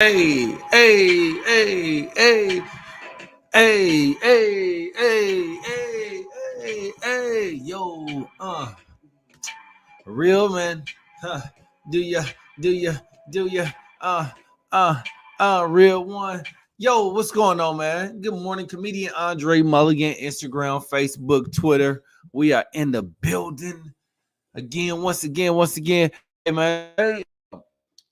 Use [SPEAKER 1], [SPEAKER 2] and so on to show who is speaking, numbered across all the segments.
[SPEAKER 1] Hey, hey, hey, hey, hey, hey, hey, hey, hey, hey, yo, real man, huh? Do ya, do ya, do ya, uh, uh, real one. Yo, what's going on, man? Good morning, comedian André Mulligan, Instagram, Facebook, Twitter. We are in the building again, once again. Hey, man,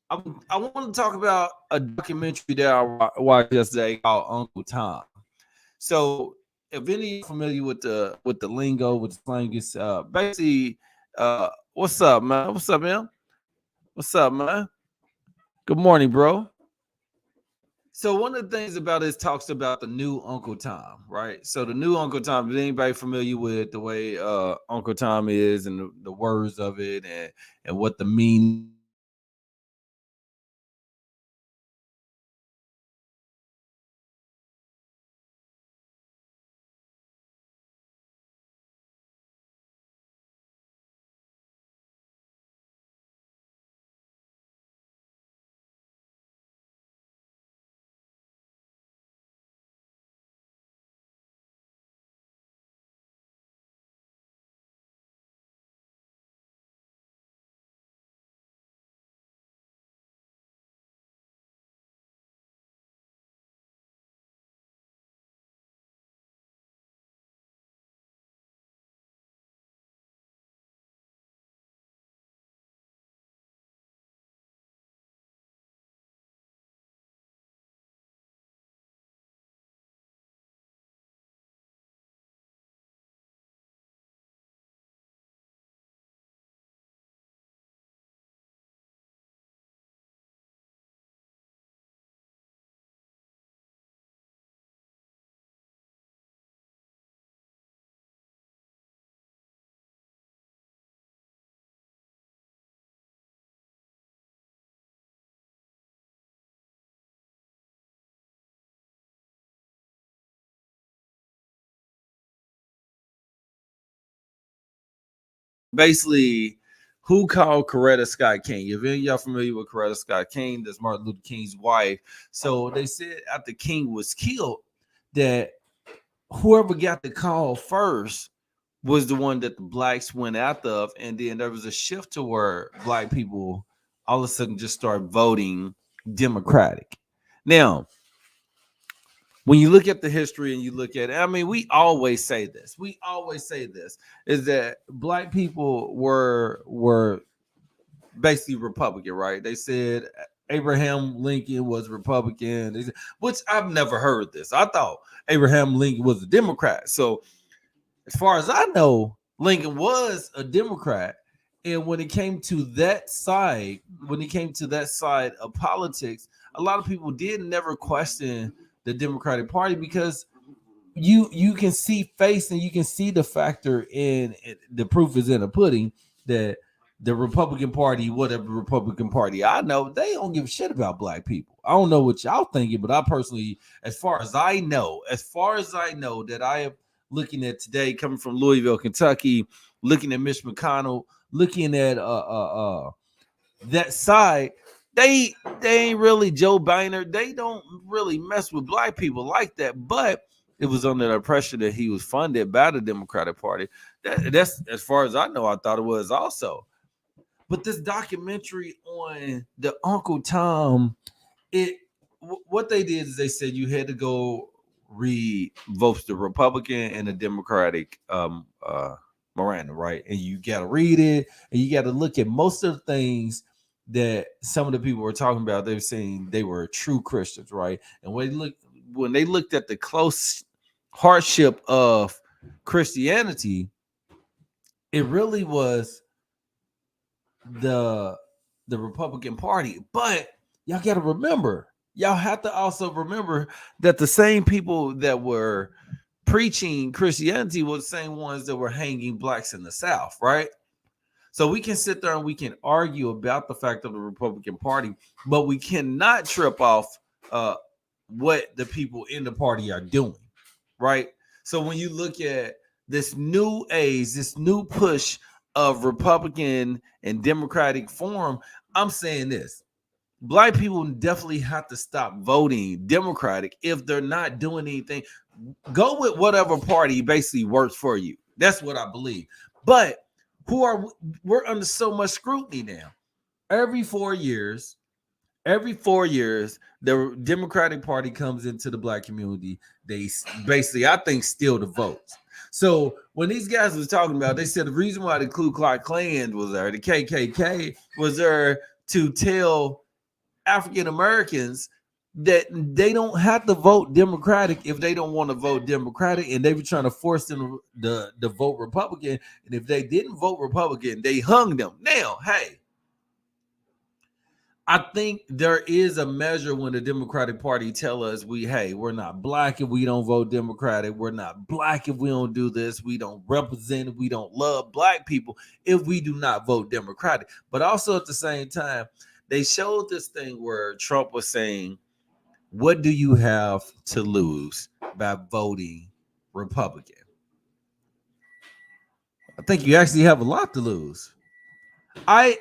[SPEAKER 1] I want to talk about a documentary that I watched yesterday called Uncle Tom. So, if any of you familiar with the lingo, with the slang, it's basically, what's up, man? What's up, man? What's up, man? Good morning, bro. So one of the things about this talks about the new Uncle Tom, right? So the new Uncle Tom, is anybody familiar with the way Uncle Tom is and the words of it and what the meaning is and what the basically who called Coretta Scott King. If any of y'all familiar with Coretta Scott King, that's Martin Luther King's wife. So they said after King was killed that whoever got the call first was the one that the blacks went after of, and then there was a shift to where black people all of a sudden just start voting Democratic. Now, when you look at the history and you look at it, I mean, we always say this is that black people were basically Republican, right? They said Abraham Lincoln was Republican, which I've never heard this. I thought Abraham Lincoln was a Democrat. So as far as I know, Lincoln was a Democrat. And when it came to that side, of politics, a lot of people did never question the Democratic Party because you can see face and you can see the factor in the proof is in the pudding that the Republican Party, whatever Republican Party I know, they don't give a shit about black people. I don't know what y'all thinking, but I personally, as far as I know, that I am looking at today, coming from Louisville, Kentucky, looking at Mitch McConnell, looking at that side, they ain't really Joe Biden. They don't really mess with black people like that. But it was under the pressure that he was funded by the Democratic Party. That's as far as I know. I thought it was also. But this documentary on the Uncle Tom, it what they did is they said you had to go read both the Republican and the Democratic Miranda, right? And you got to read it, and you got to look at most of the things that some of the people were talking about. They were saying they were true Christians, right? And when they looked at the close hardship of Christianity, it really was the the Republican Party. But y'all have to also remember that the same people that were preaching Christianity were the same ones that were hanging blacks in the South, right? So we can sit there and we can argue about the fact of the Republican Party, but we cannot trip off uh, what the people in the party are doing, right? So when you look at this new age, this new push of Republican and Democratic form, I'm saying this. Black people definitely have to stop voting Democratic if they're not doing anything. Go with whatever party basically works for you. That's what I believe. But who are we're under so much scrutiny now. Every 4 years, every 4 years, the Democratic Party comes into the black community. They basically, I think, steal the votes. So when these guys was talking about, they said the reason why the Ku Klux Klan was there, the KKK was there to tell African Americans that they don't have to vote Democratic if they don't want to vote Democratic, and they were trying to force them to vote Republican. And if they didn't vote Republican, they hung them. Now, hey, I think there is a measure when the Democratic Party tell us we're not black if we don't vote Democratic. We're not black if we don't do this. We don't represent, we don't love black people if we do not vote Democratic. But also at the same time, they showed this thing where Trump was saying, what do you have to lose by voting Republican? I think you actually have a lot to lose. I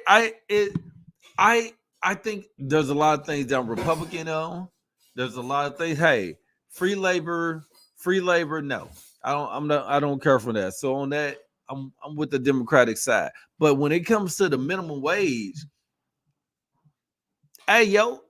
[SPEAKER 1] I think there's a lot of things that I'm Republican on. There's a lot of things. Hey, free labor, free labor. No, I don't care for that. So on that, I'm with the Democratic side. But when it comes to the minimum wage, hey yo,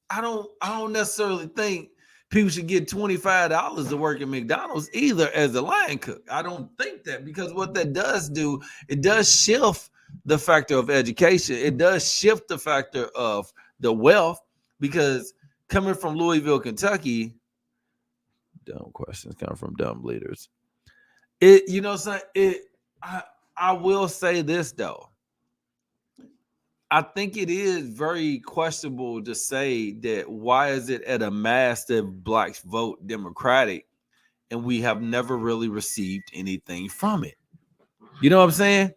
[SPEAKER 1] I don't necessarily think people should get $25 to work at McDonald's either as a line cook. I don't think that, because what that does do, it does shift the factor of education. It does shift the factor of the wealth, because coming from Louisville, Kentucky, dumb questions come from dumb leaders. It, you know what I'm saying? I will say this though. I think it is very questionable to say that why is it at a mass that blacks vote Democratic and we have never really received anything from it. You know what I'm saying?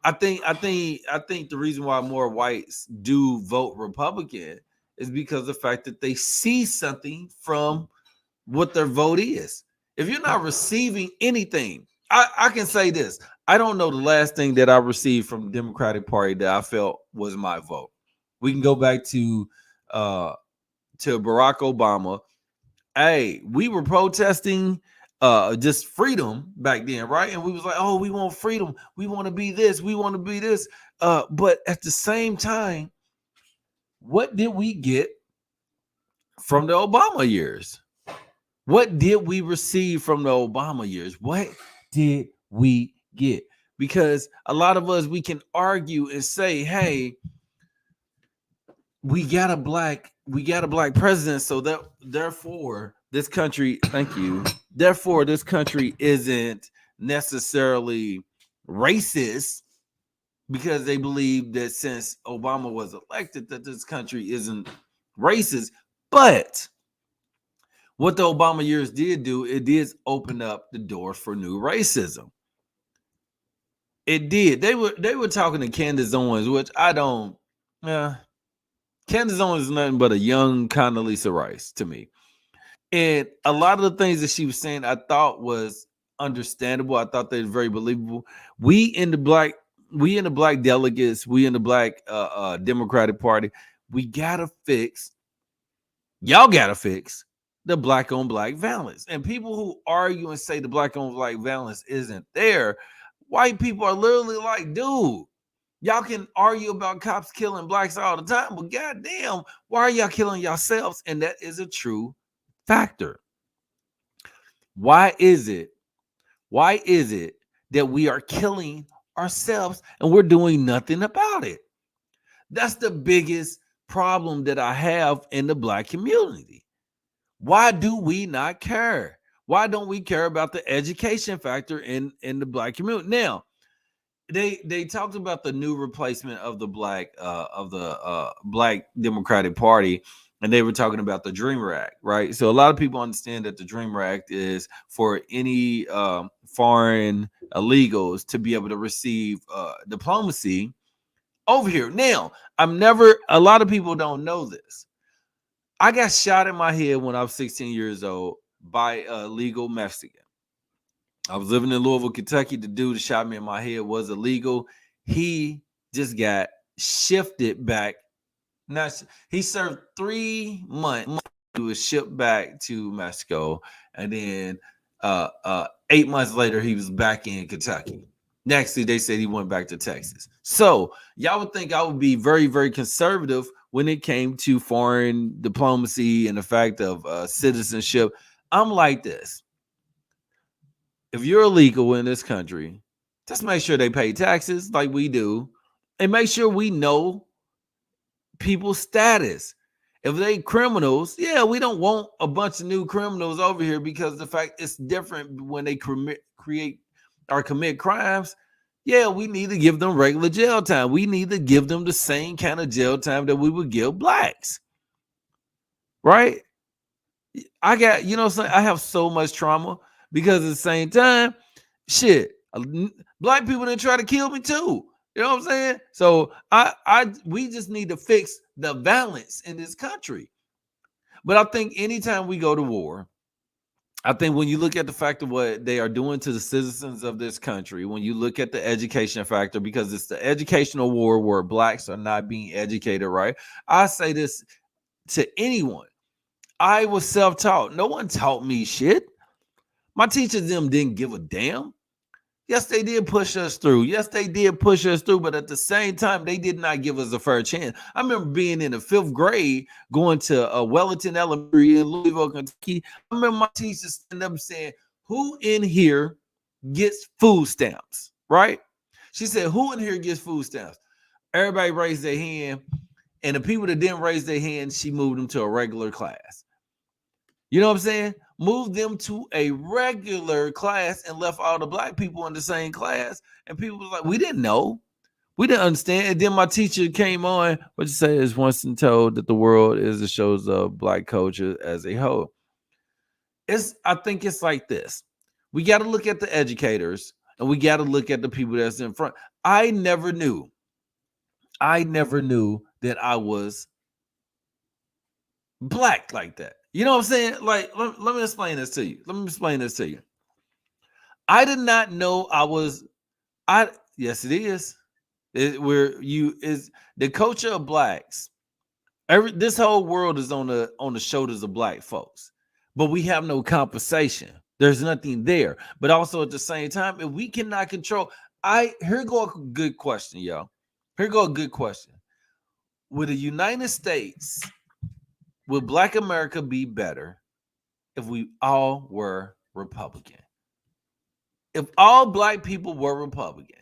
[SPEAKER 1] I think the reason why more whites do vote Republican is because of the fact that they see something from what their vote is. If you're not receiving anything, I can say this. I don't know the last thing that I received from the Democratic Party that I felt was my vote. We can go back uh to Barack Obama. Hey, we were protesting just freedom back then, right? And we was like, oh, we want freedom. We want to be this, we want to be this. But at the same time, what did we get from the Obama years? What did we receive from the Obama years? What did we get? Because a lot of us, we can argue and say, hey, we got a black president, so that therefore this country, thank you, therefore this country isn't necessarily racist, because they believe that since Obama was elected that this country isn't racist. But what the Obama years did do, it did open up the door for new racism. It did. They were talking to Candace Owens, which I don't. Candace Owens is nothing but a young Condoleezza Rice to me. And a lot of the things that she was saying, I thought was understandable. I thought they were very believable. We in the black, we in the black delegates, we in the black Democratic Party, we gotta fix. Y'all gotta fix the black on black violence. And people who argue and say the black on black violence isn't there, white people are literally like, dude, y'all can argue about cops killing blacks all the time, but goddamn, why are y'all killing yourselves? And that is a true factor. Why is it? Why is it that we are killing ourselves and we're doing nothing about it? That's the biggest problem that I have in the black community. Why do we not care? Why don't we care about the education factor in the black community? Now, they talked about the new replacement of the black Democratic Party, and they were talking about the Dreamer Act, right? So a lot of people understand that the Dreamer Act is for any foreign illegals to be able to receive diplomacy over here. Now, a lot of people don't know this. I got shot in my head when I was 16 years old by a legal Mexican. I was living in Louisville, Kentucky. The dude that shot me in my head was illegal. He just got shifted back Now he served 3 months. He was shipped back to Mexico, and then 8 months later, he was back in Kentucky. Next, they said he went back to Texas. So y'all would think I would be very, very conservative when it came to foreign diplomacy and the fact of citizenship. I'm like this: if you're illegal in this country, just make sure they pay taxes like we do, and make sure we know people's status. If they criminals, yeah, we don't want a bunch of new criminals over here because the fact it's different when they create or commit crimes. Yeah, we need to give them regular jail time. We need to give them the same kind of jail time that we would give blacks. Right? I got, I have so much trauma because at the same time, shit, black people didn't try to kill me too. You know what I'm saying? So we just need to fix the balance in this country. But I think anytime we go to war, I think when you look at the fact of what they are doing to the citizens of this country, when you look at the education factor, because it's the educational war where blacks are not being educated, right? I say this to anyone. I was self-taught. No one taught me shit. My teachers them didn't give a damn. Yes, they did push us through. Yes, they did push us through, but at the same time, they did not give us a fair chance. I remember being in the 5th grade, going to Wellington Elementary in Louisville, Kentucky. I remember my teacher standing up saying, "Who in here gets food stamps?" Right? She said, "Who in here gets food stamps?" Everybody raised their hand, and the people that didn't raise their hand, she moved them to a regular class. You know what I'm saying? Moved them to a regular class and left all the black people in the same class. And people was like, we didn't know. We didn't understand. And then my teacher came on, what you say is once and told that the world is the shows of black culture as a whole. I think it's like this. We got to look at the educators and we got to look at the people that's in front. I never knew that I was black like that. You know what I'm saying? Like, let me explain this to you. I did not know yes, it is. Where you is the culture of blacks. This whole world is on the shoulders of black folks, but we have no compensation. There's nothing there. But also at the same time, if we cannot control, here go a good question, y'all. Here go a good question. Would the United States, would Black America be better if we all were Republican? If all black people were Republican,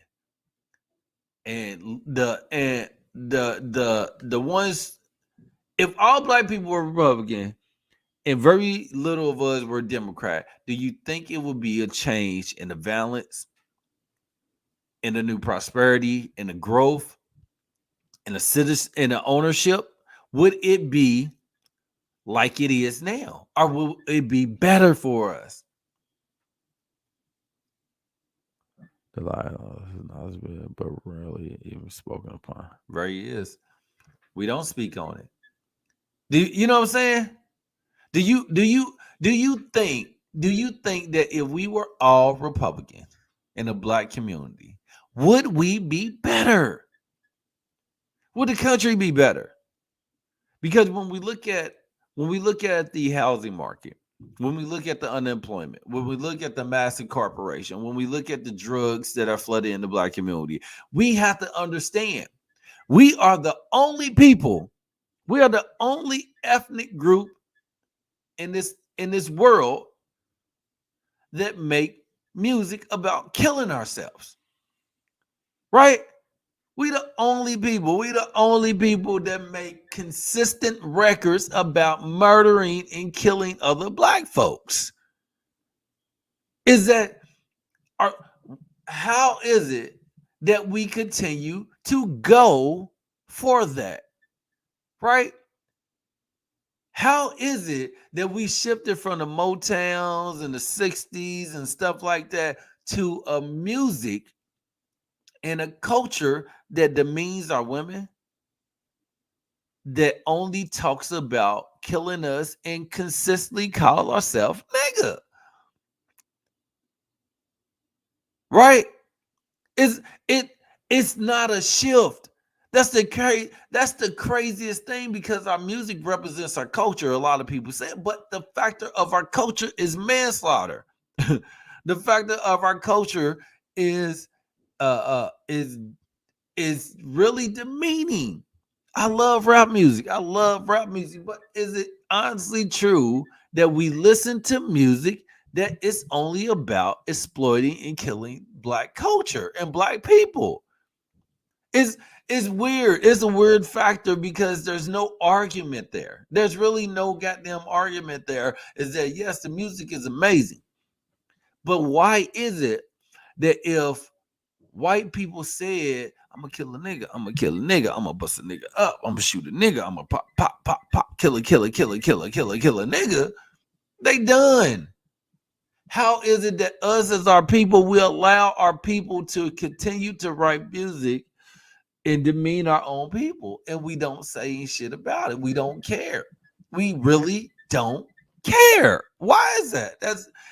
[SPEAKER 1] and the ones, if all black people were Republican and very little of us were Democrat, do you think it would be a change in the balance, in the new prosperity, in the growth, in the citizen, in the ownership? Would it be like it is now, or will it be better for us? The lie has been but rarely even spoken upon. Very is. We don't speak on it. Do you know what I'm saying? Do you think that if we were all Republican in the black community, would we be better? Would the country be better? Because when we look at the housing market, when we look at the unemployment, when we look at the mass incarceration, when we look at the drugs that are flooding in the black community, we have to understand we are the only people, we are the only ethnic group in this world that make music about killing ourselves. Right? We the only people that make consistent records about murdering and killing other black folks. How is it that we continue to go for that? Right? How is it that we shifted from the Motowns in the 60s and stuff like that to a music and a culture that demeans our women, that only talks about killing us and consistently call ourselves nigga? Right? It's not a shift. That's the craziest thing because our music represents our culture. A lot of people say, but the factor of our culture is manslaughter. The factor of our culture is uh uh is is really demeaning. I love rap music. I love rap music, but is it honestly true that we listen to music that is only about exploiting and killing black culture and black people? It's it's weird. It's a weird factor because there's no argument there. There's really no goddamn argument there. Is that yes, the music is amazing, but why is it that if white people said, I'm gonna kill a nigga, I'm gonna kill a nigga, I'm gonna bust a nigga up, I'm gonna shoot a nigga, I'm gonna pop, pop, pop, pop, kill a nigga, they done. How is it that us as our people, we allow our people to continue to write music and demean our own people, and we don't say shit about it? We don't care. We really don't care. Why is that?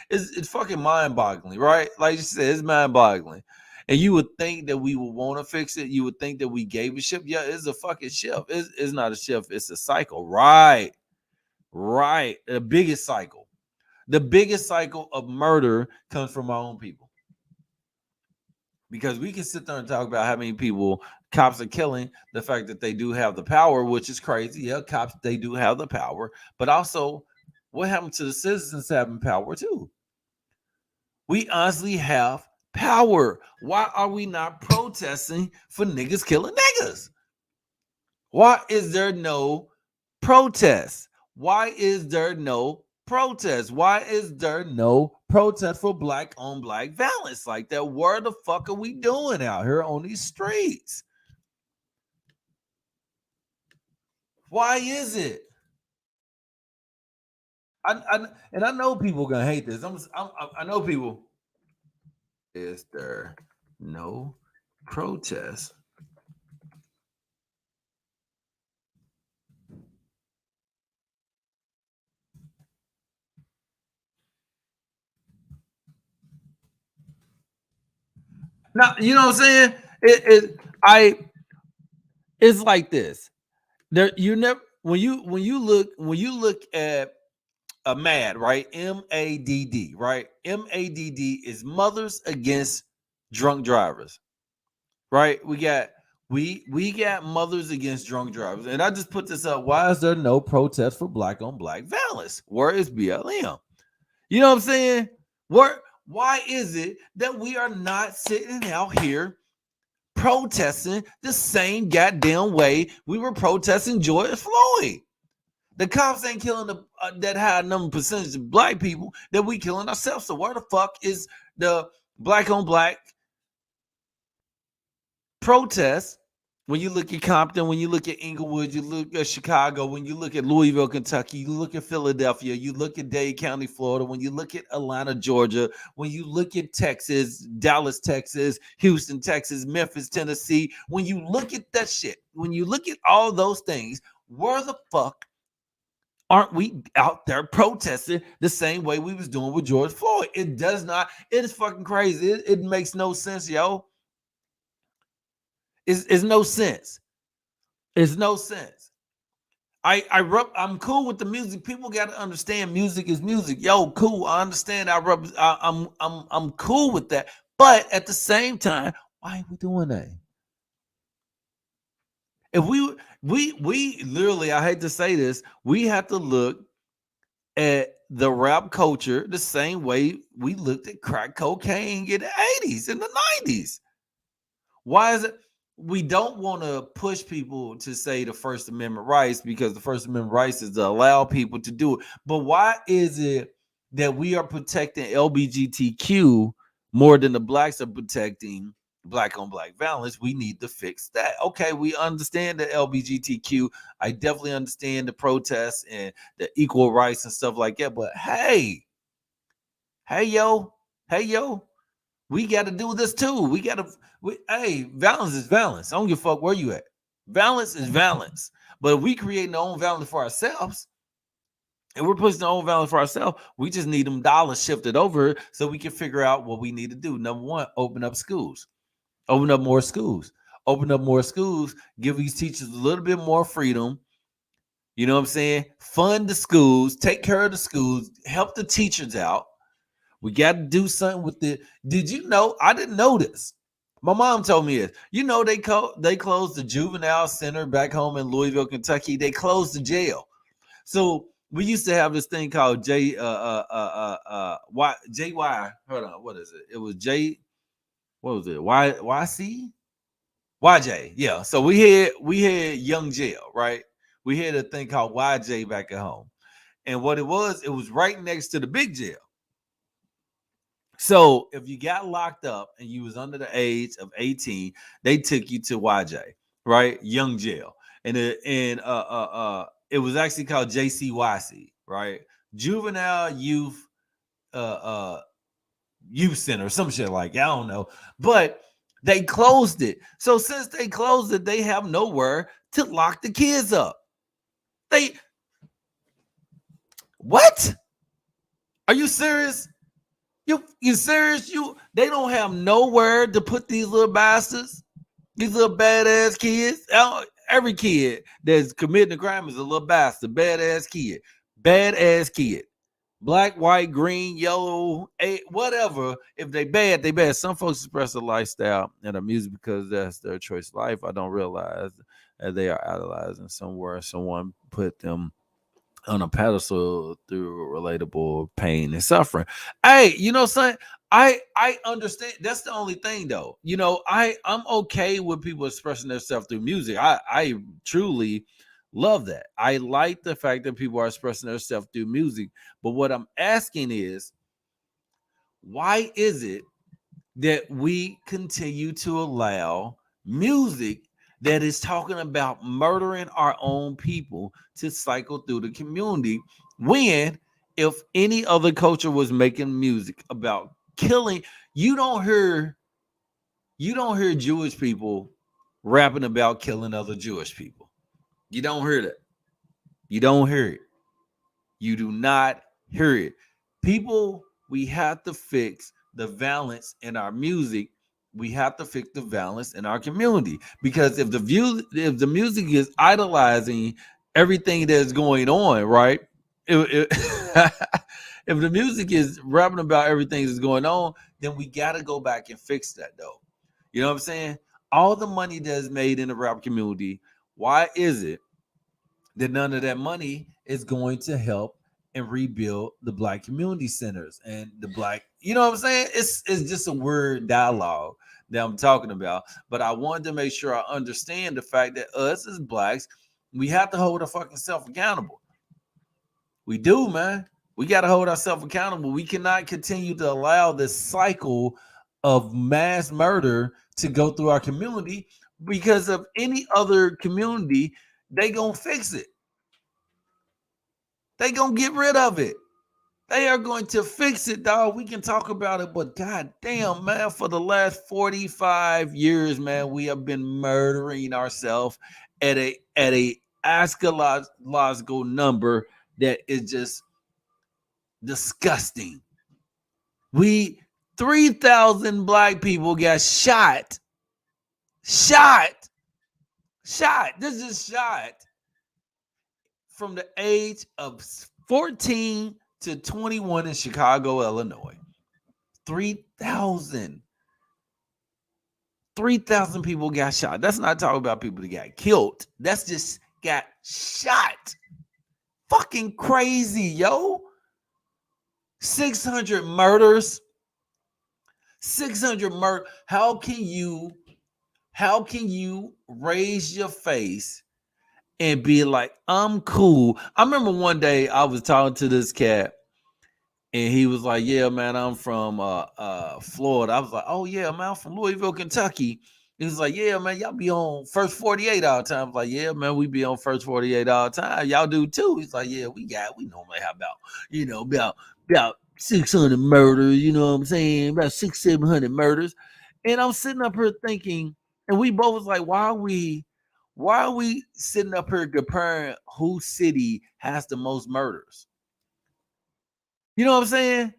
[SPEAKER 1] It's fucking mind-boggling, right? Like you said, it's mind-boggling. And you would think that we would want to fix it. You would think that we gave a shift. Yeah, it's a fucking shift. It's not a shift. It's a cycle. Right. Right. The biggest cycle. The biggest cycle of murder comes from our own people. Because we can sit there and talk about how many people cops are killing, the fact that they do have the power, which is crazy. Yeah, cops, they do have the power. But also, what happened to the citizens having power too? We honestly have power. Why are we not protesting for niggas killing niggas? Why is there no protest? Why is there no protest? Why is there no protest for black on black violence like that? What the fuck are we doing out here on these streets? Why is it? And I know people gonna hate this. I know people. Is there no protest? Now you know what I'm saying. I it's like this. There you never when you look at a MAD, right? MADD, right? MADD is Mothers Against Drunk Drivers, right? We got Mothers Against Drunk Drivers, and I just put this up. Why is there no protest for black on black violence? Where is BLM? You know what I'm saying? Why is it that we are not sitting out here protesting the same goddamn way we were protesting George Floyd? The cops ain't killing that high number percentage of black people that we killing ourselves. So where the fuck is the black on black protest? When you look at Compton, when you look at Inglewood, you look at Chicago, when you look at Louisville, Kentucky, you look at Philadelphia, you look at Dade County, Florida, when you look at Atlanta, Georgia, when you look at Texas, Dallas, Texas, Houston, Texas, Memphis, Tennessee, when you look at that shit, when you look at all those things, where the fuck aren't we out there protesting the same way we was doing with George Floyd? It does not. It is fucking crazy. It makes no sense, yo. It's no sense. It's no sense. I'm cool with the music. People got to understand music is music. Yo, cool. I understand. I'm cool with that. But at the same time, why are we doing that? If we literally, I hate to say this, we have to look at the rap culture the same way we looked at crack cocaine in the 80s and the 90s. Why is it we don't want to push people to say the First Amendment rights because the First Amendment rights is to allow people to do it. But why is it that we are protecting LGBTQ more than the blacks are protecting black on black violence? We need to fix that. Okay, we understand the LGBTQ. I definitely understand the protests and the equal rights and stuff like that. But hey, hey yo, we got to do this too. Hey, balance is balance. I don't give a fuck where you at. Balance is balance. But if we create our own balance for ourselves, and we're pushing our own balance for ourselves, we just need them dollars shifted over so we can figure out what we need to do. Number one, open up schools. Open up more schools. open up more schools, give these teachers a little bit more freedom. You know what I'm saying? Fund the schools, take care of the schools, help the teachers out. We got to do something with the. Did you know? I didn't know this. My mom told me this. You know, they closed the juvenile center back home in Louisville, Kentucky. They closed the jail. So we used to have this thing called JY. Hold on, what is it? It was J. What was it? YC? YJ. Yeah. So we had young jail, right? We had a thing called YJ back at home. And what it was right next to the big jail. So if you got locked up and you was under the age of 18, they took you to YJ, right? Young jail. And it was actually called JCYC, right? Juvenile uh uh Youth Center, some shit like I don't know. But they closed it. So since they closed it, they have nowhere to lock the kids up. They what? Are you serious? You serious? They don't have nowhere to put these little bastards, these little badass kids. Every kid that's committing a crime is a little bastard, badass kid, badass kid. Black, white, green, yellow, whatever. If they bad, they bad. Some folks express a lifestyle and their music because that's their choice of life. I don't realize that they are idolizing somewhere. Someone put them on a pedestal through relatable pain and suffering. Hey, you know, son, I understand. That's the only thing, though. You know, I'm okay with people expressing themselves through music. I truly love that. I like the fact that people are expressing themselves through music. But what I'm asking is, why is it that we continue to allow music that is talking about murdering our own people to cycle through the community, when if any other culture was making music about killing, you don't hear Jewish people rapping about killing other Jewish people. You don't hear that. You don't hear it. You do not hear it. People, we have to fix the balance in our music. We have to fix the balance in our community, because if the music is idolizing everything that's going on, right? If the music is rapping about everything that's going on, then we got to go back and fix that, though. You know what I'm saying? All the money that's made in the rap community, why is it that none of that money is going to help and rebuild the black community centers and the black, you know what I'm saying? It's just a word dialogue that I'm talking about. But I wanted to make sure I understand the fact that us as blacks, we have to hold our fucking self accountable. We do, man. We got to hold ourselves accountable. We cannot continue to allow this cycle of mass murder to go through our community, because of any other community, they gonna fix it. They gonna get rid of it. They are going to fix it, dog. We can talk about it, but god damn, man, for the last 45 years, man, we have been murdering ourselves at a astrological number that is just disgusting. We 3,000 black people got shot. Shot. Shot. This is shot from the age of 14 to 21 in Chicago, Illinois. 3,000. 3,000 people got shot. That's not talking about people that got killed. That's just got shot. Fucking crazy, yo. 600 murders. 600 murder. How can you raise your face and be like, I'm cool? I remember one day I was talking to this cat, and he was like, yeah, man, I'm from Florida. I was like, oh yeah, man, I'm from Louisville, Kentucky. He was like, yeah, man, y'all be on First 48 all the time. I was like, yeah, man, we be on First 48 all the time. Y'all do too. He's like, yeah, we normally have about 600 murders, you know what I'm saying? About 700 murders. And I'm sitting up here thinking, and we both was like, why are we sitting up here comparing whose city has the most murders? You know what I'm saying?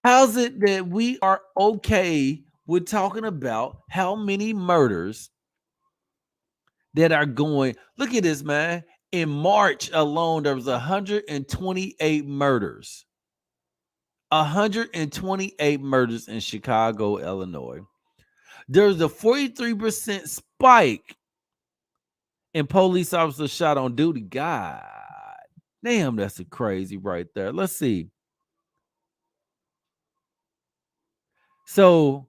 [SPEAKER 1] How's it that we are okay we're talking about how many murders that are going. Look at this, man. In March alone, there was 128 murders. 128 murders in Chicago, Illinois. There's a 43% spike in police officers shot on duty. God damn, that's a crazy right there. Let's see. So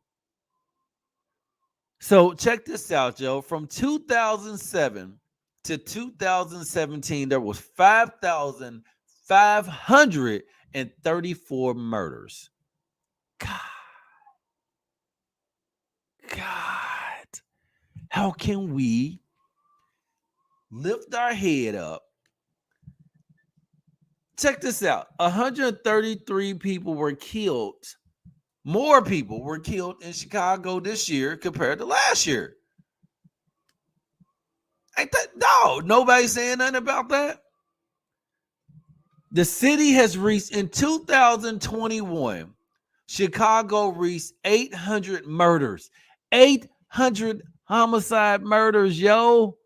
[SPEAKER 1] check this out, Joe. From 2007 to 2017, there was 5,534 murders. God, how can we lift our head up? Check this out. 133 people were killed. More people were killed in Chicago this year compared to last year. Ain't that no? Nobody saying nothing about that. The city has reached in 2021. Chicago reached 800 murders, 800 homicide murders, yo.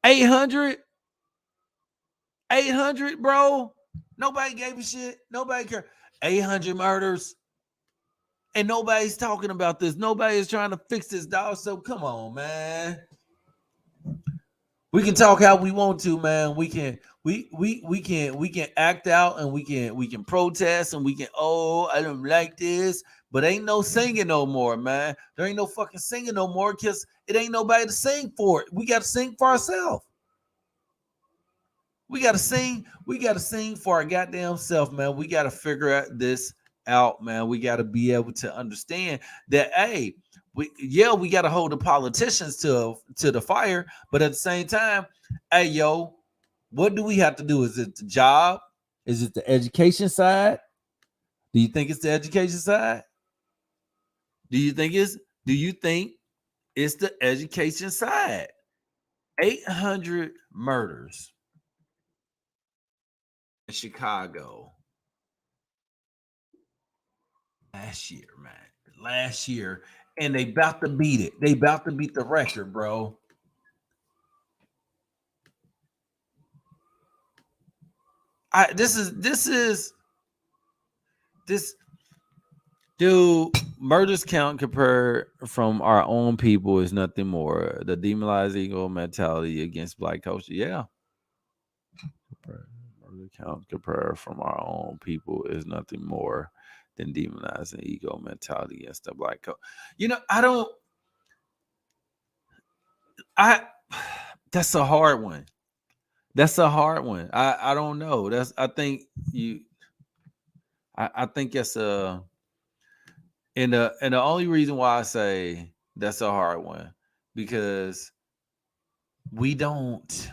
[SPEAKER 1] 800, 800, bro. Nobody gave a shit. Nobody cared. 800 murders. And nobody's talking about this. Nobody is trying to fix this, dog. So come on, man. We can talk how we want to, man. We can act out and we can protest and we can, oh, I don't like this, but ain't no singing no more, man. There ain't no fucking singing no more because it ain't nobody to sing for it. We got to sing for ourselves. We got to sing for our goddamn self, man. We got to figure this out, man. We got to be able to understand that, hey, we got to hold the politicians to the fire, but at the same time, hey, yo, what do we have to do? Is it the job? Is it the education side? Do you think it's the education side? Do you think it's the education side? 800 murders in Chicago last year, man. Last year. And they about to beat it. They about to beat the record, bro. This dude, murders count compared from our own people is nothing more. The demonized ego mentality against black culture. Yeah. Murder count compared from our own people is nothing more than demonizing ego mentality against the black culture. You know, that's a hard one. That's a hard one. I don't know. I think it's and the only reason why I say that's a hard one because we don't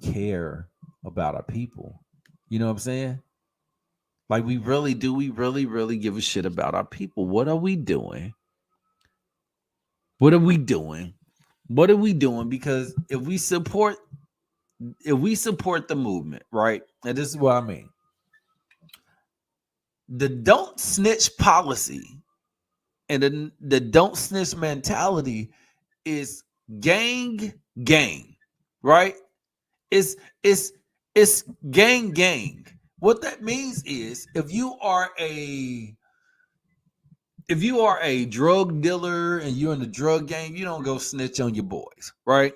[SPEAKER 1] care about our people. You know what I'm saying? Like we really give a shit about our people. What are we doing? What are we doing? What are we doing? Because if we support the movement, right? And this is what I mean. The don't snitch policy and the don't snitch mentality is gang, right? It's gang. What that means is if you are a drug dealer and you're in the drug gang, you don't go snitch on your boys, right?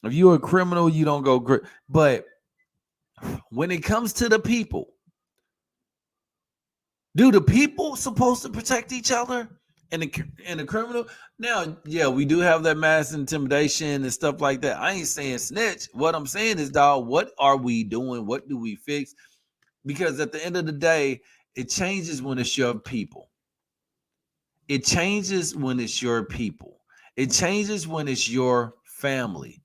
[SPEAKER 1] If you're a criminal, you don't go. But when it comes to the people, do the people supposed to protect each other and the criminal? Now, yeah, we do have that mass intimidation and stuff like that. I ain't saying snitch. What I'm saying is, dog, what are we doing? What do we fix? Because at the end of the day, it changes when it's your people. It changes when it's your people. It changes when it's your family.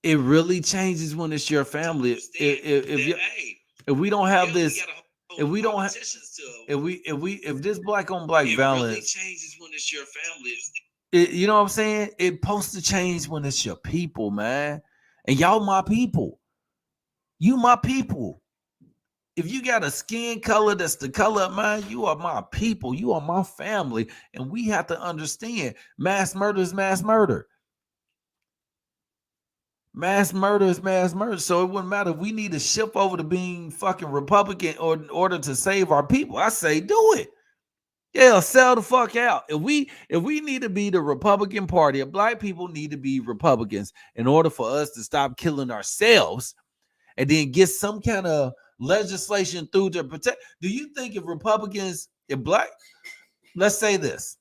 [SPEAKER 1] It really changes when it's your family. If we don't have this, if we don't have, if this black on black violence, really changes when it's your family. You know what I'm saying? It's supposed to change when it's your people, man. And y'all my people. You my people. If you got a skin color that's the color of mine, you are my people. You are my family. And we have to understand mass murder is mass murder. Mass murder is mass murder. So it wouldn't matter if we need to shift over to being fucking Republican or in order to save our people. I say do it. Yeah, sell the fuck out. If we need to be the Republican Party, if black people need to be Republicans in order for us to stop killing ourselves and then get some kind of legislation through to protect. Do you think if Republicans, if black, let's say this,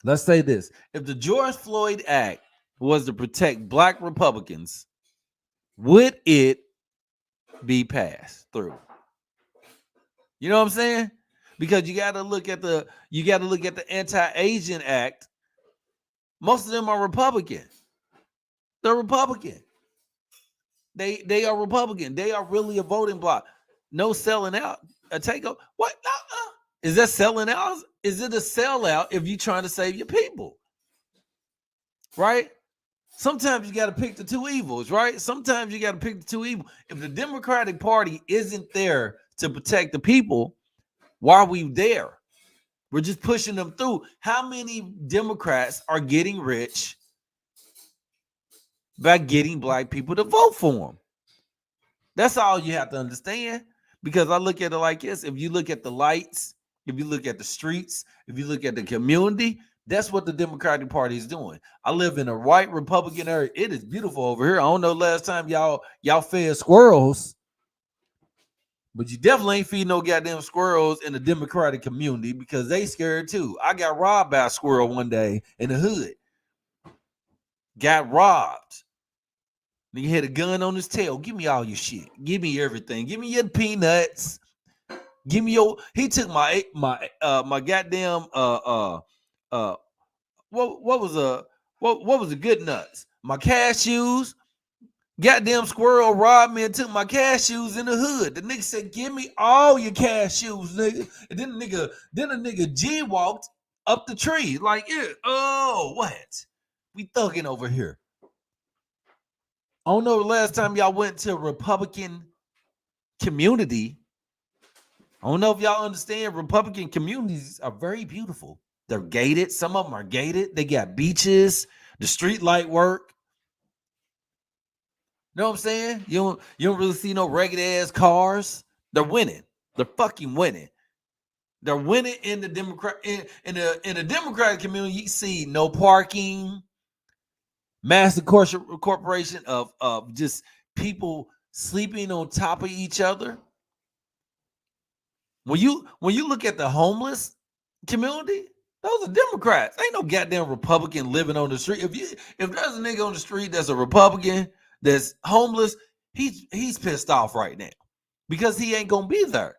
[SPEAKER 1] if the George Floyd Act was to protect black Republicans, would it be passed through? You know what I'm saying? Because you got to look at the Anti-Asian Act. Most of them are Republican. They're Republican. They are Republican. They are really a voting bloc. No selling out. A takeover. What? Is that selling out? Is it a sellout if you're trying to save your people? Right? Sometimes you got to pick the two evils, right? Sometimes you got to pick the two evils. If the Democratic Party isn't there to protect the people, why are we there? We're just pushing them through. How many Democrats are getting rich by getting black people to vote for them? That's all you have to understand. Because I look at it like this. If you look at the lights, if you look at the streets, if you look at the community, that's what the Democratic Party is doing. I live in a white Republican area. It is beautiful over here. I don't know last time y'all fed squirrels, but you definitely ain't feed no goddamn squirrels in the Democratic community because they scared too. I got robbed by a squirrel one day in the hood. Got robbed. Nigga had a gun on his tail. Give me all your shit. Give me everything. Give me your peanuts. Give me your. He took my goddamn what was the good nuts? My cashews. Goddamn squirrel robbed me and took my cashews in the hood. The nigga said, "Give me all your cashews, nigga." And then the nigga G walked up the tree like, yeah, oh, what? We thugging over here. I don't know the last time y'all went to a Republican community. I don't know if y'all understand Republican communities are very beautiful. They're gated. Some of them are gated. They got beaches. The street light work. You know what I'm saying? You don't really see no ragged ass cars. They're winning. They're fucking winning. They're winning in the Democratic community. You see no parking. Massive corporation of just people sleeping on top of each other. When you look at the homeless community, those are Democrats. Ain't no goddamn Republican living on the street. If there's a nigga on the street that's a Republican that's homeless, he's pissed off right now because he ain't gonna be there.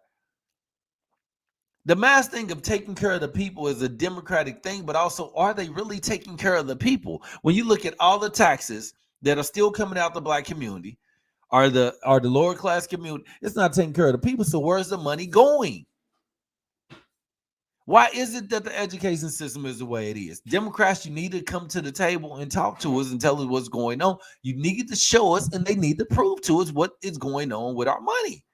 [SPEAKER 1] The mass thing of taking care of the people is a Democratic thing, but also, are they really taking care of the people? When you look at all the taxes that are still coming out the black community, are the lower class community, it's not taking care of the people. So where's the money going? Why is it that the education system is the way it is? Democrats, you need to come to the table and talk to us and tell us what's going on. You need to show us, and they need to prove to us what is going on with our money.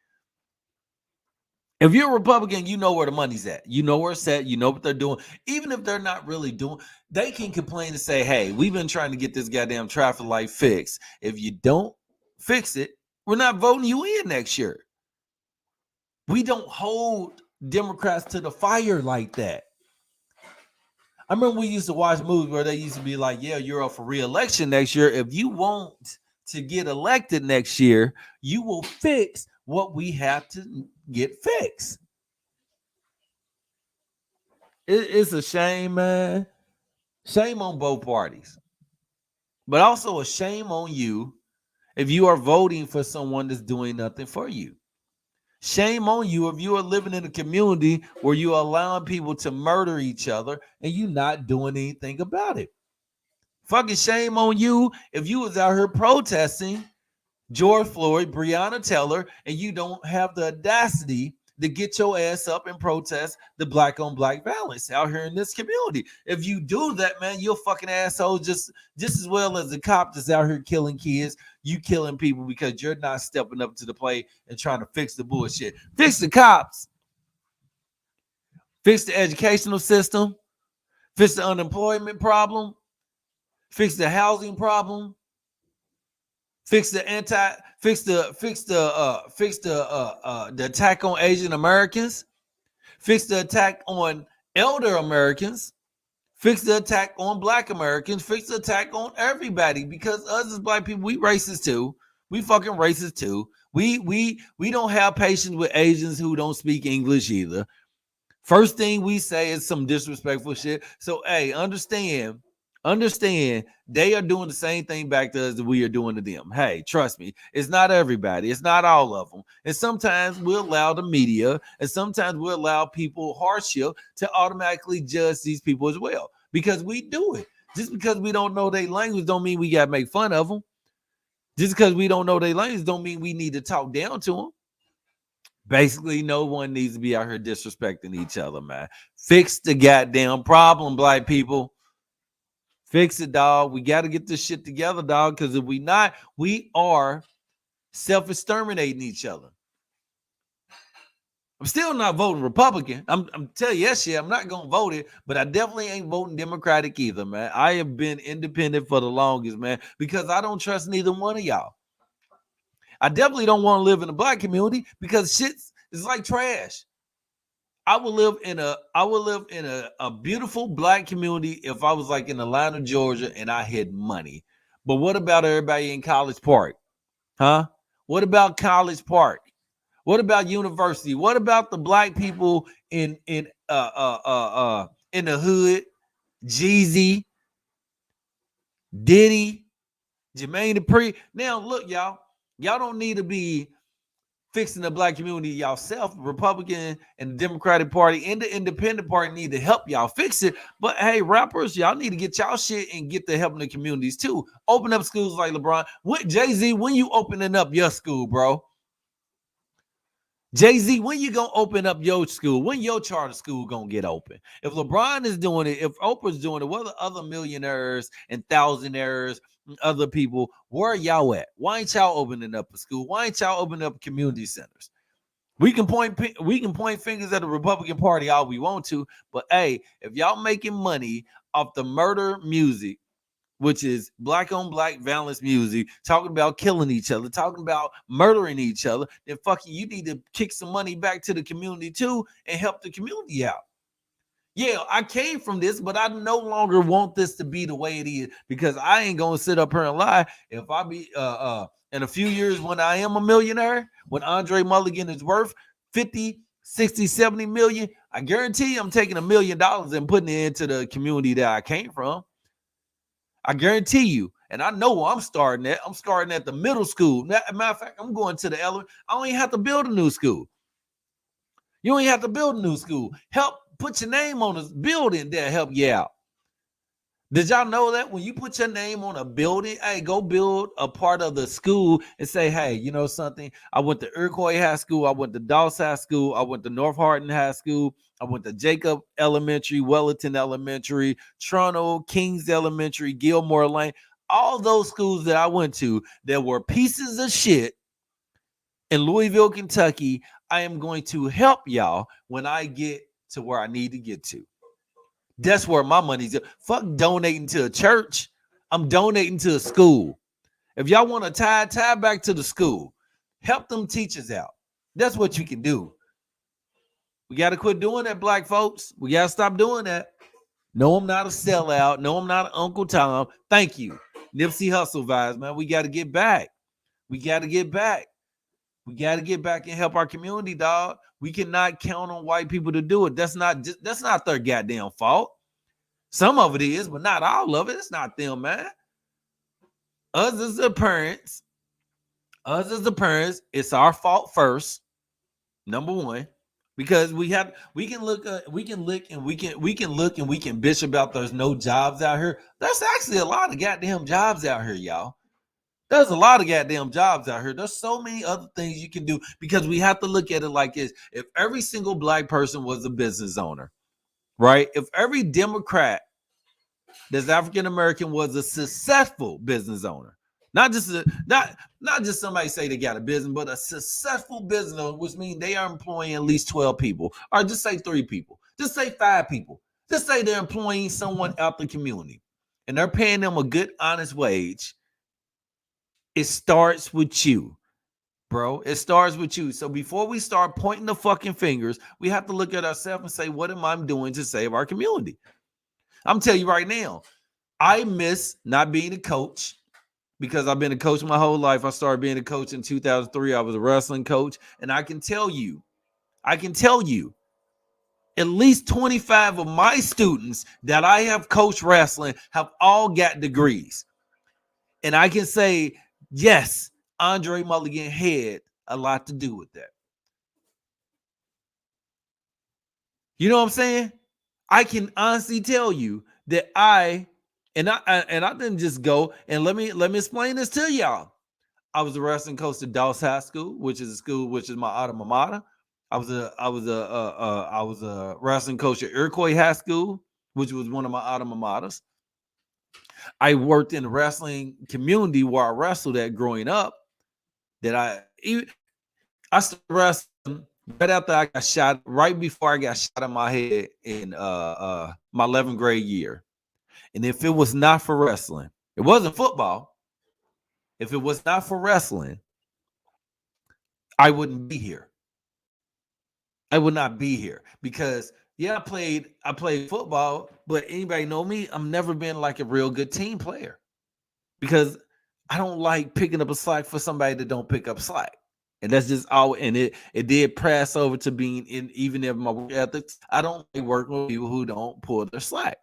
[SPEAKER 1] If you're a Republican, you know where the money's at. You know where it's at. You know what they're doing. Even if they're not really doing, they can complain and say, hey, we've been trying to get this goddamn traffic light fixed. If you don't fix it, we're not voting you in next year. We don't hold Democrats to the fire like that. I remember we used to watch movies where they used to be like, yeah, you're up for re-election next year. If you want to get elected next year, you will fix what we have to get fixed. It's a shame, man. Shame on both parties. But also a shame on you if you are voting for someone that's doing nothing for you. Shame on you if you are living in a community where you're allowing people to murder each other and you're not doing anything about it. Fucking shame on you if you was out here protesting George Floyd, Breonna Taylor, and you don't have the audacity to get your ass up and protest the black on black violence out here in this community. If you do that, man, you're a fucking asshole just as well as the cop that's out here killing kids. You killing people because you're not stepping up to the plate and trying to fix the bullshit. Fix the cops. Fix the educational system. Fix the unemployment problem. Fix the housing problem. Fix the attack on Asian Americans. Fix the attack on elder Americans. Fix the attack on black Americans. Fix the attack on everybody, because us as black people, we racist too. We fucking racist too. We don't have patience with Asians who don't speak English either. First thing we say is some disrespectful shit. So, hey, understand, they are doing the same thing back to us that we are doing to them. Hey, trust me, it's not everybody. It's not all of them. And sometimes we'll allow the media, and sometimes we'll allow people hardship to automatically judge these people as well, because we do it. Just because we don't know their language don't mean we got to make fun of them. Just because we don't know their language don't mean we need to talk down to them. Basically, no one needs to be out here disrespecting each other, man. Fix the goddamn problem, black people. Fix it, dog. We got to get this shit together, dog, because if we not, we are self-exterminating each other. I'm still not voting Republican. I'm telling you that shit. I'm not going to vote it, but I definitely ain't voting Democratic either, man. I have been independent for the longest, man, because I don't trust neither one of y'all. I definitely don't want to live in the black community because shit is like trash. I would live in a beautiful black community if I was like in Atlanta, Georgia, and I had money. But what about everybody in College Park? Huh? What about College Park? What about University? What about the black people in the hood? Jeezy, Diddy, Jermaine Dupri. Now look, y'all don't need to be fixing the black community yourself. Republican and the Democratic Party and the Independent Party need to help y'all fix it. But hey, rappers, y'all need to get y'all shit and get the help in the communities too. Open up schools like LeBron. Jay-Z, when you opening up your school, bro? Jay-Z, when you gonna open up your school? When your charter school gonna get open? If LeBron is doing it, if Oprah's doing it, what are other millionaires and thousandaires and other people, where are y'all at? Why ain't y'all opening up a school? Why ain't y'all opening up community centers? We can point fingers at the Republican Party all we want to, but hey, if y'all making money off the murder music, which is black on black violence music, talking about killing each other, talking about murdering each other, then fucking you need to kick some money back to the community too and help the community out. Yeah, I came from this, but I no longer want this to be the way it is, because I ain't gonna sit up here and lie. If I be in a few years when I am a millionaire, when André Mulligan is worth 50, 60, 70 million, I guarantee you I'm taking $1 million and putting it into the community that I came from. I guarantee you. And I know where I'm starting at. I'm starting at the middle school. Matter of fact, I'm going to the elementary. I don't even have to build a new school. You don't even have to build a new school. Help put your name on a building that help you out. Did y'all know that when you put your name on a building, hey, go build a part of the school and say, hey, you know something? I went to Iroquois High School. I went to Dawes High School. I went to North Hardin High School. I went to Jacob Elementary, Wellington Elementary, Toronto, Kings Elementary, Gilmore Lane. All those schools that I went to that were pieces of shit in Louisville, Kentucky, I am going to help y'all when I get to where I need to get to. That's where my money's at. Fuck donating to a church. I'm donating to a school. If y'all want to tie back to the school, help them teachers out. That's what you can do. We got to quit doing that, black folks. We got to stop doing that. No, I'm not a sellout. No, I'm not an Uncle Tom. Thank you. Nipsey Hussle vibes, man. We got to get back. We got to get back. We got to get back and help our community, dog. We cannot count on white people to do it. That's not their goddamn fault. Some of it is, but not all of it. It's not them, man. Us as the parents, it's our fault first. Number one, because we can look and we can bitch about there's no jobs out here. There's actually a lot of goddamn jobs out here, y'all. There's a lot of goddamn jobs out here. There's so many other things you can do because we have to look at it like this. If every single black person was a business owner, right? If every Democrat that's African American was a successful business owner, not just somebody say they got a business, but a successful business owner, which means they are employing at least 12 people, or just say 3 people, just say 5 people, just say they're employing someone out the community, and they're paying them a good, honest wage. It starts with you, bro. It starts with you. So before we start pointing the fucking fingers, we have to look at ourselves and say, what am I doing to save our community? I'm telling you right now, I miss not being a coach because I've been a coach my whole life. I started being a coach in 2003. I was a wrestling coach. And I can tell you, at least 25 of my students that I have coached wrestling have all got degrees. And I can say, yes, André Mulligan had a lot to do with that. You know what I'm saying? I can honestly tell you that I didn't just go, and let me explain this to y'all. I was a wrestling coach at Dawes High School, which is my alma mater. I was a wrestling coach at Iroquois High School, which was one of my alma maters. I worked in the wrestling community where I wrestled at growing up. I started wrestling right after I got shot, right before I got shot in my head in my 11th grade year. And if it was not for wrestling, it wasn't football. If it was not for wrestling, I wouldn't be here. I would not be here because I played football, but anybody know me? I've never been like a real good team player because I don't like picking up a slack for somebody that don't pick up slack. And that's just all. And it did pass over to being in, even in my work ethics, I don't like working with people who don't pull their slack.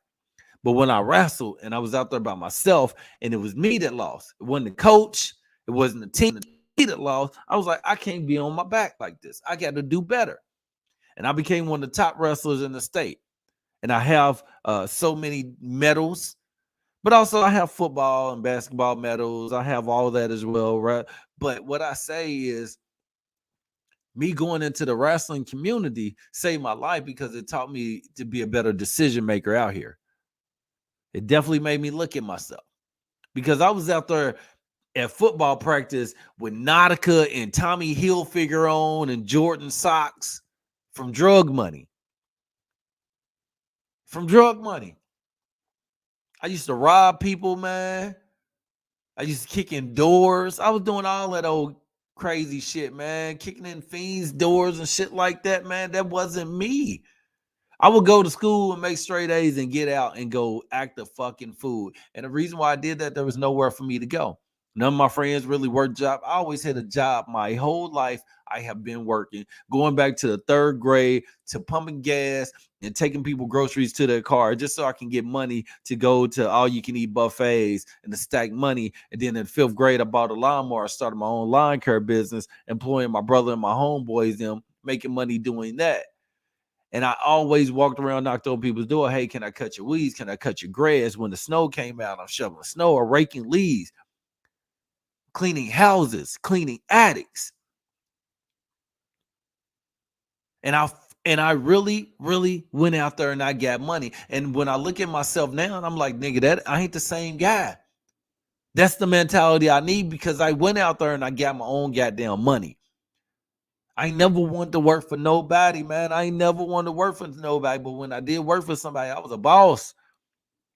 [SPEAKER 1] But when I wrestled and I was out there by myself and it was me that lost, it wasn't the coach, it wasn't the team that lost. I was like, I can't be on my back like this. I got to do better. And I became one of the top wrestlers in the state. And I have so many medals, but also I have football and basketball medals. I have all that as well, right? But what I say is, me going into the wrestling community saved my life because it taught me to be a better decision maker out here. It definitely made me look at myself because I was out there at football practice with Nautica and Tommy Hilfiger on and Jordan socks from drug money. From drug money. I used to rob people, man. I used to kick in doors. I was doing all that old crazy shit, man. Kicking in fiends' doors and shit like that, man. That wasn't me. I would go to school and make straight A's and get out and go act a fucking fool. And the reason why I did that, there was nowhere for me to go. None of my friends really worked job. I always had a job my whole life. I have been working, going back to the 3rd grade to pumping gas and taking people groceries to their car just so I can get money to go to all-you-can-eat buffets and to stack money. And then in 5th grade, I bought a lawnmower. I started my own lawn care business, employing my brother and my homeboys, them making money doing that. And I always walked around, knocked on people's door. Hey, can I cut your weeds? Can I cut your grass? When the snow came out, I'm shoveling snow or raking leaves, cleaning houses, cleaning attics. And I really, really went out there and I got money. And when I look at myself now, and I'm like, nigga, that I ain't the same guy. That's the mentality I need because I went out there and I got my own goddamn money. I never wanted to work for nobody, man. I ain't never wanted to work for nobody. But when I did work for somebody, I was a boss.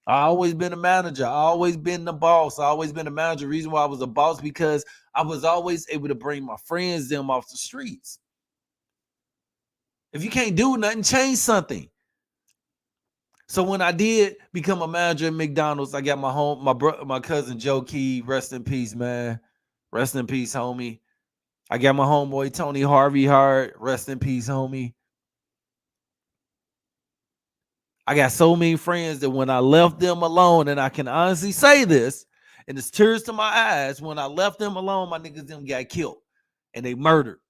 [SPEAKER 1] I always been a manager. I always been the boss. I always been a manager. The reason why I was a boss because I was always able to bring my friends them off the streets. If you can't do nothing, change something. So when I did become a manager at McDonald's, I got my cousin Joe Key, rest in peace, man. Rest in peace, homie. I got my homeboy Tony Harvey Hart, rest in peace, homie. I got so many friends that when I left them alone, and I can honestly say this, and it's tears to my eyes, when I left them alone, my niggas them got killed and they murdered.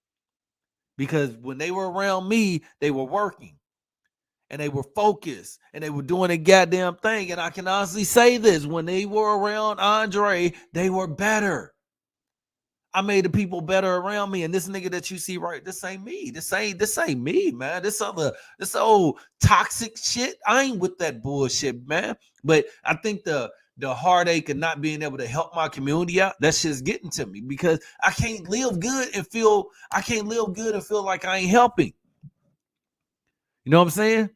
[SPEAKER 1] Because when they were around me, they were working and they were focused and they were doing a goddamn thing. And I can honestly say this, when they were around Andre, they were better. I made the people better around me. And this nigga that you see right, this ain't me. This ain't me, man. This old toxic shit. I ain't with that bullshit, man. But I think the heartache of not being able to help my community out, that shit's getting to me because I can't live good and feel like I ain't helping. You know what I'm saying?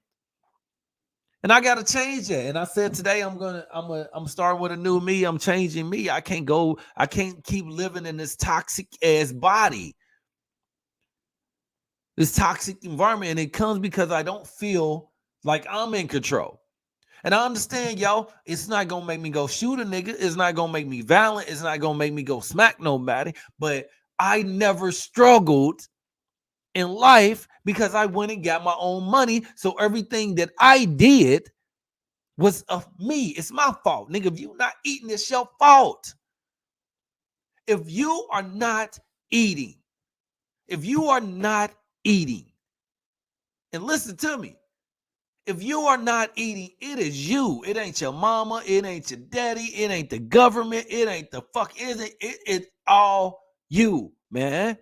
[SPEAKER 1] And I gotta change that. And I said today I'm starting with a new me. I'm changing me. I can't keep living in this toxic ass body, this toxic environment. And it comes because I don't feel like I'm in control. And I understand, y'all, it's not gonna make me go shoot a nigga, it's not gonna make me violent, it's not gonna make me go smack nobody, but I never struggled in life because I went and got my own money. So everything that I did was of me. It's my fault. Nigga, if you not eating, it's your fault. If you are not eating, and listen to me, if you are not eating, it is you. It ain't your mama, it ain't your daddy, it ain't the government, it ain't the fuck, it's all you, man.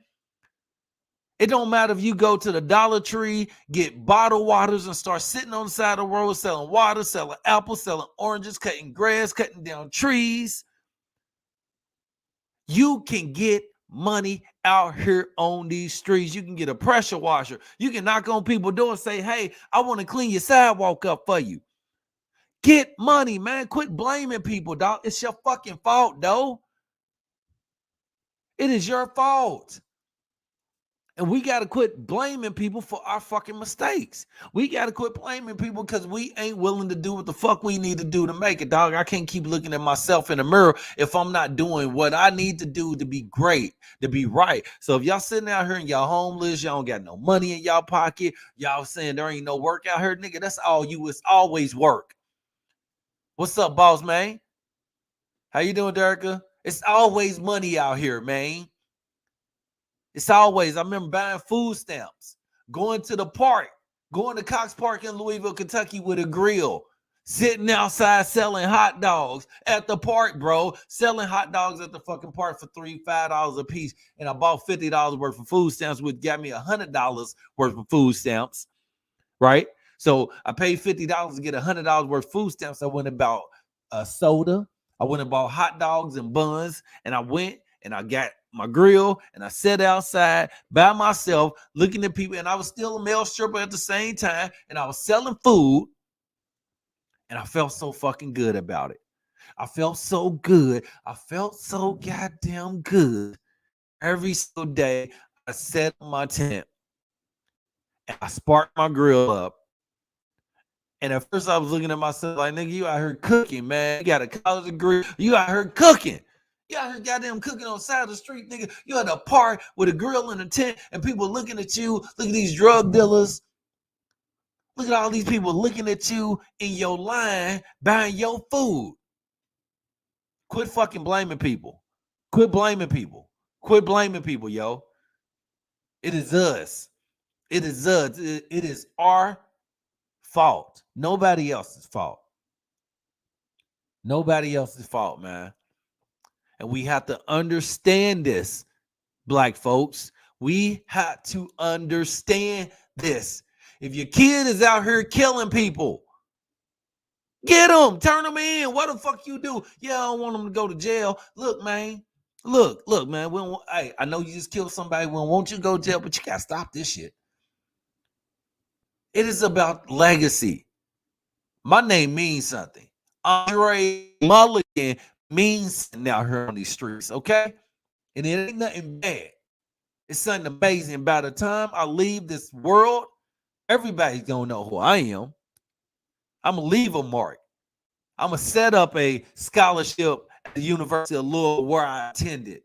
[SPEAKER 1] It don't matter if you go to the Dollar Tree, get bottled waters and start sitting on the side of the road selling water, selling apples, selling oranges, cutting grass, cutting down trees. You can get money out here on these streets. You can get a pressure washer. You can knock on people's door and say, hey, I want to clean your sidewalk up for you. Get money, man. Quit blaming people, dog. It's your fucking fault, though. It is your fault. And we got to quit blaming people for our fucking mistakes. We got to quit blaming people because we ain't willing to do what the fuck we need to do to make it, dog. I can't keep looking at myself in the mirror if I'm not doing what I need to do to be great, to be right. So if y'all sitting out here and y'all homeless, y'all don't got no money in y'all pocket, y'all saying there ain't no work out here, nigga, that's all you. It's always work. What's up, boss, man? How you doing, Derica? It's always money out here, man. It's always, I remember buying food stamps, going to the park, going to Cox Park in Louisville, Kentucky with a grill, sitting outside selling hot dogs at the park, bro. Selling hot dogs at the fucking park for $5 a piece. And I bought $50 worth of food stamps, which got me $100 worth of food stamps, right? So I paid $50 to get $100 worth of food stamps. I went and bought a soda. I went and bought hot dogs and buns, and I went and I got my grill and I sat outside by myself looking at people, and I was still a male stripper at the same time, and I was selling food, and I felt so fucking good about it. I felt so good. I felt so goddamn good. Every single day I sat in my tent and I sparked my grill up. And at first I was looking at myself like, nigga, you out here cooking, man. You got a college degree. You out here cooking. You out here goddamn cooking on the side of the street, nigga. You at a park with a grill in a tent and people looking at you. Look at these drug dealers. Look at all these people looking at you in your line buying your food. Quit fucking blaming people. Quit blaming people. Quit blaming people, yo. It is us. It is us. It is our fault. Nobody else's fault. Nobody else's fault, man. And we have to understand this, black folks. We have to understand this. If your kid is out here killing people, get them, turn them in. What the fuck you do? Yeah, I don't want them to go to jail. Look, man. Look, man. Hey, I know you just killed somebody. We don't want you to go to jail, but you got to stop this shit. It is about legacy. My name means something. André Mulligan means something out here on these streets, okay? And it ain't nothing bad. It's something amazing. By the time I leave this world, everybody's going to know who I am. I'm going to leave a mark. I'm going to set up a scholarship at the University of Louisville where I attended.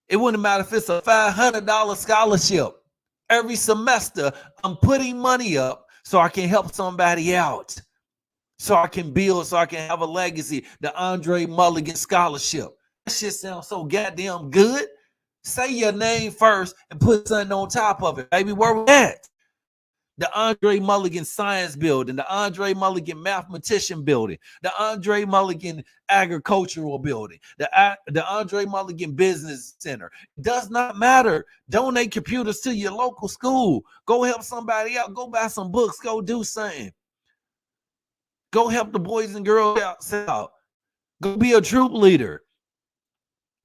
[SPEAKER 1] It wouldn't matter if it's a $500 scholarship. Every semester, I'm putting money up so I can help somebody out, so I can build, so I can have a legacy. The André Mulligan Scholarship. That shit sounds so goddamn good. Say your name first and put something on top of it, baby. Where we at? the André Mulligan Science Building, the André Mulligan Mathematician Building, the André Mulligan Agricultural Building, the André Mulligan Business Center. It does not matter. Donate computers to your local school. Go help somebody out. Go buy some books. Go do something. Go help the boys and girls out. Go be a troop leader.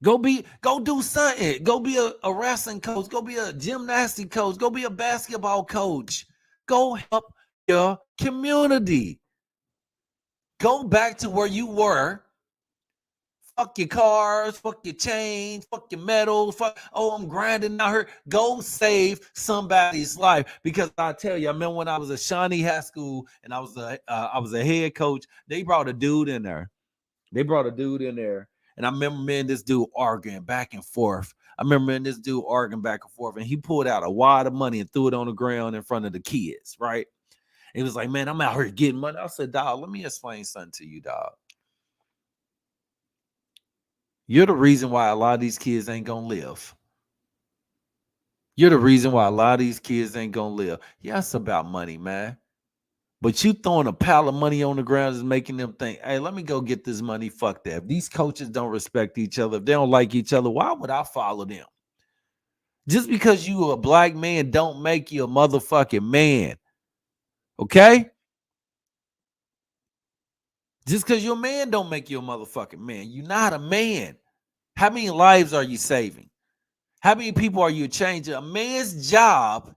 [SPEAKER 1] Go do something. Go be a wrestling coach. Go be a gymnastic coach. Go be a basketball coach. Go help your community. Go back to where you were. Fuck your cars, fuck your chains, fuck your medals, I'm grinding out here. Go save somebody's life. Because I tell you, I remember when I was at Shawnee High School and I was a head coach, they brought a dude in there. And I remember me and this dude arguing back and forth. And he pulled out a wad of money and threw it on the ground in front of the kids, right? He was like, man, I'm out here getting money. I said, dog, let me explain something to you, dog. You're the reason why a lot of these kids ain't gonna live. Yeah, it's about money, man. But you throwing a pile of money on the ground is making them think, hey, let me go get this money. Fuck that. If these coaches don't respect each other, if they don't like each other, why would I follow them? Just because you a black man don't make you a motherfucking man. Okay? Just because you're a man don't make you a motherfucking man. You're not a man. How many lives are you saving? How many people are you changing? A man's job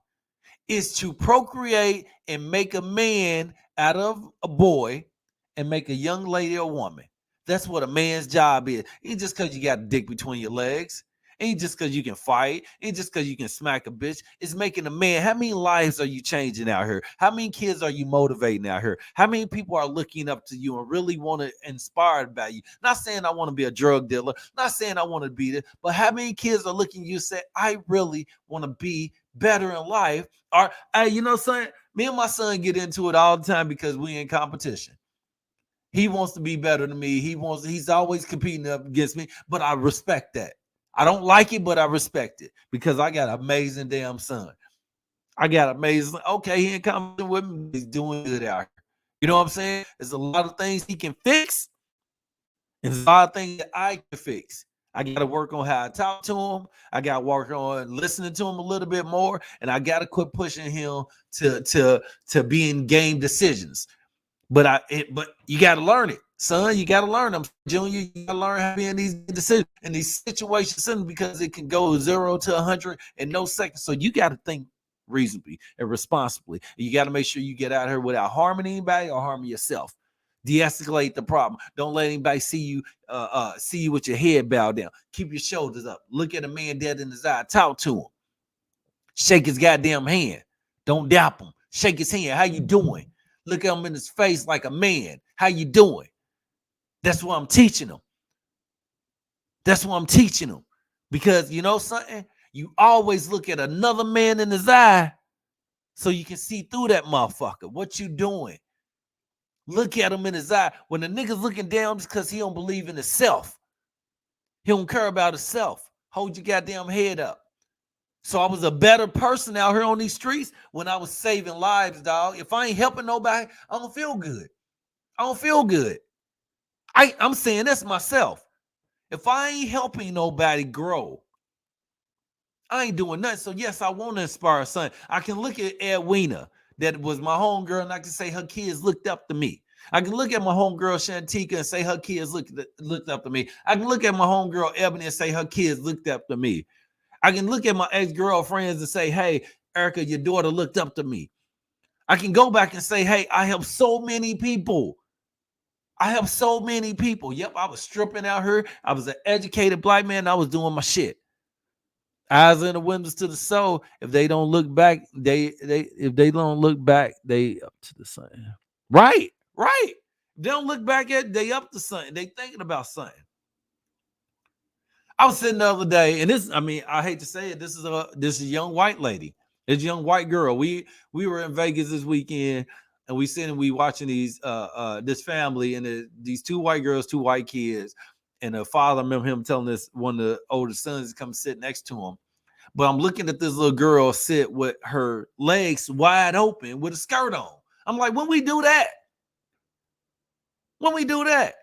[SPEAKER 1] is to procreate and make a man out of a boy and make a young lady a woman. That's what a man's job is. Ain't just because you got a dick between your legs. Ain't just because you can fight. Ain't just because you can smack a bitch. It's making a man. How many lives are you changing out here? How many kids are you motivating out here? How many people are looking up to you and really want to inspired by you? Not saying I want to be a drug dealer. Not saying I want to be this. But how many kids are looking at you and say, I really want to be better in life? Or, hey, you know, son, me and my son get into it all the time because we in competition. He wants to be better than me. He's always competing up against me, but I respect that. I don't like it, but I respect it because I got an amazing damn son. Okay, he ain't coming with me. He's doing good out here. You know what I'm saying? There's a lot of things he can fix. And there's a lot of things that I can fix. I got to work on how I talk to him. I got to work on listening to him a little bit more. And I got to quit pushing him to be in game decisions. But you got to learn it, son. You got to learn them, Junior. You got to learn how to be in these decisions, in these situations, because it can go 0 to 100 in no seconds. So you got to think reasonably and responsibly. You got to make sure you get out here without harming anybody or harming yourself. De-escalate the problem. Don't let anybody see you with your head bowed down. Keep your shoulders up. Look at a man dead in his eye. Talk to him. Shake his goddamn hand. Don't dap him. Shake his hand. How you doing? Look at him in his face like a man. How you doing? That's what I'm teaching him. Because you know something? You always look at another man in his eye so you can see through that motherfucker. What you doing? Look at him in his eye. When the nigga's looking down, it's because he don't believe in himself. He don't care about himself. Hold your goddamn head up. So I was a better person out here on these streets when I was saving lives, dog. If I ain't helping nobody, I don't feel good. I'm saying this myself. If I ain't helping nobody grow, I ain't doing nothing. So yes, I want to inspire son. I can look at Edwina, that was my homegirl, and I can say her kids looked up to me. I can look at my homegirl Shantika and say her kids looked up to me. I can look at my homegirl Ebony and say her kids looked up to me. I can look at my ex-girlfriends and say, hey, Erica, your daughter looked up to me. I can go back and say, hey, I helped so many people. Yep, I was stripping out here. I was an educated black man. I was doing my shit. Eyes in the windows to the soul. If they don't look back, they up to the sun. Right. They don't look back at, they up to something. They thinking about something. I was sitting the other day, and I hate to say it, this is a young white lady. It's a young white girl. We were in Vegas this weekend, and we watching these this family, and these two white girls, two white kids, and the father, I remember him telling this one of the older sons to come sit next to him. But I'm looking at this little girl sit with her legs wide open with a skirt on. I'm like, when we do that? When we do that?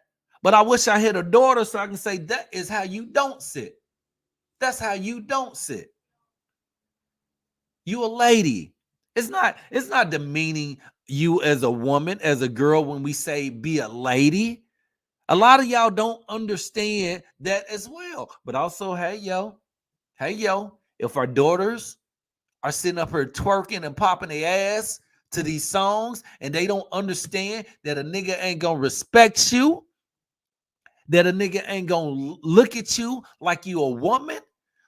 [SPEAKER 1] But I wish I had a daughter so I can say that is how you don't sit. That's how you don't sit. You a lady. It's not demeaning you as a woman, as a girl when we say be a lady. A lot of y'all don't understand that as well. But also, hey yo, if our daughters are sitting up here twerking and popping their ass to these songs and they don't understand that a nigga ain't gonna respect you, that a nigga ain't gonna look at you like you a woman,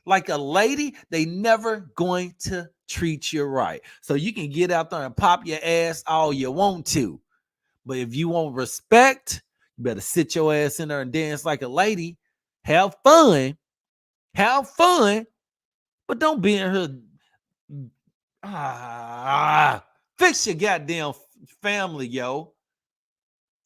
[SPEAKER 1] like a lady, they never going to treat you right. So you can get out there and pop your ass all you want to. But if you want respect, you better sit your ass in there and dance like a lady. Have fun. Have fun. But don't be in here. Fix your goddamn family, yo.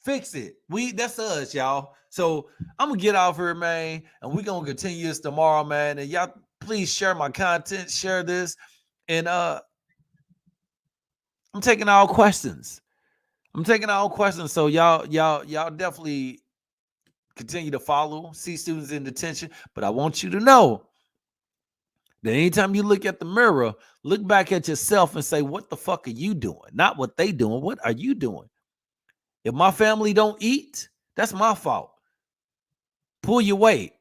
[SPEAKER 1] Fix it. That's us, y'all. So I'm gonna get off here, man, and we're gonna continue this tomorrow, man. And y'all please share my content, share this. And I'm taking all questions. So y'all definitely continue to follow C Students in Detention. But I want you to know that anytime you look at the mirror, look back at yourself and say, what the fuck are you doing? Not what they doing. What are you doing? If my family don't eat, that's my fault. Pull your weight.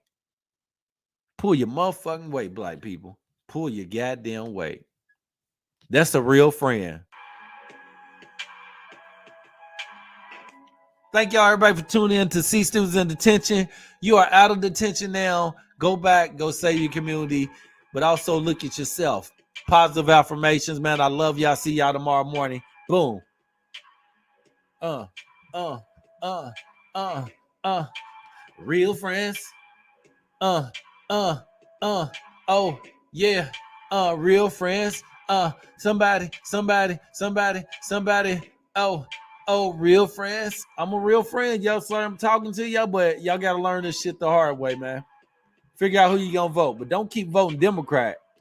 [SPEAKER 1] Pull your motherfucking weight, black people. Pull your goddamn weight. That's a real friend. Thank y'all, everybody, for tuning in to C Students in Detention. You are out of detention now. Go back, go save your community, but also look at yourself. Positive affirmations, man. I love y'all. See y'all tomorrow morning. Boom. Real friends. Oh yeah. Real friends. Somebody. Real friends. I'm a real friend, yo. Sorry I'm talking to y'all, but y'all gotta learn this shit the hard way, man. Figure out who you gonna vote, but don't keep voting Democrat.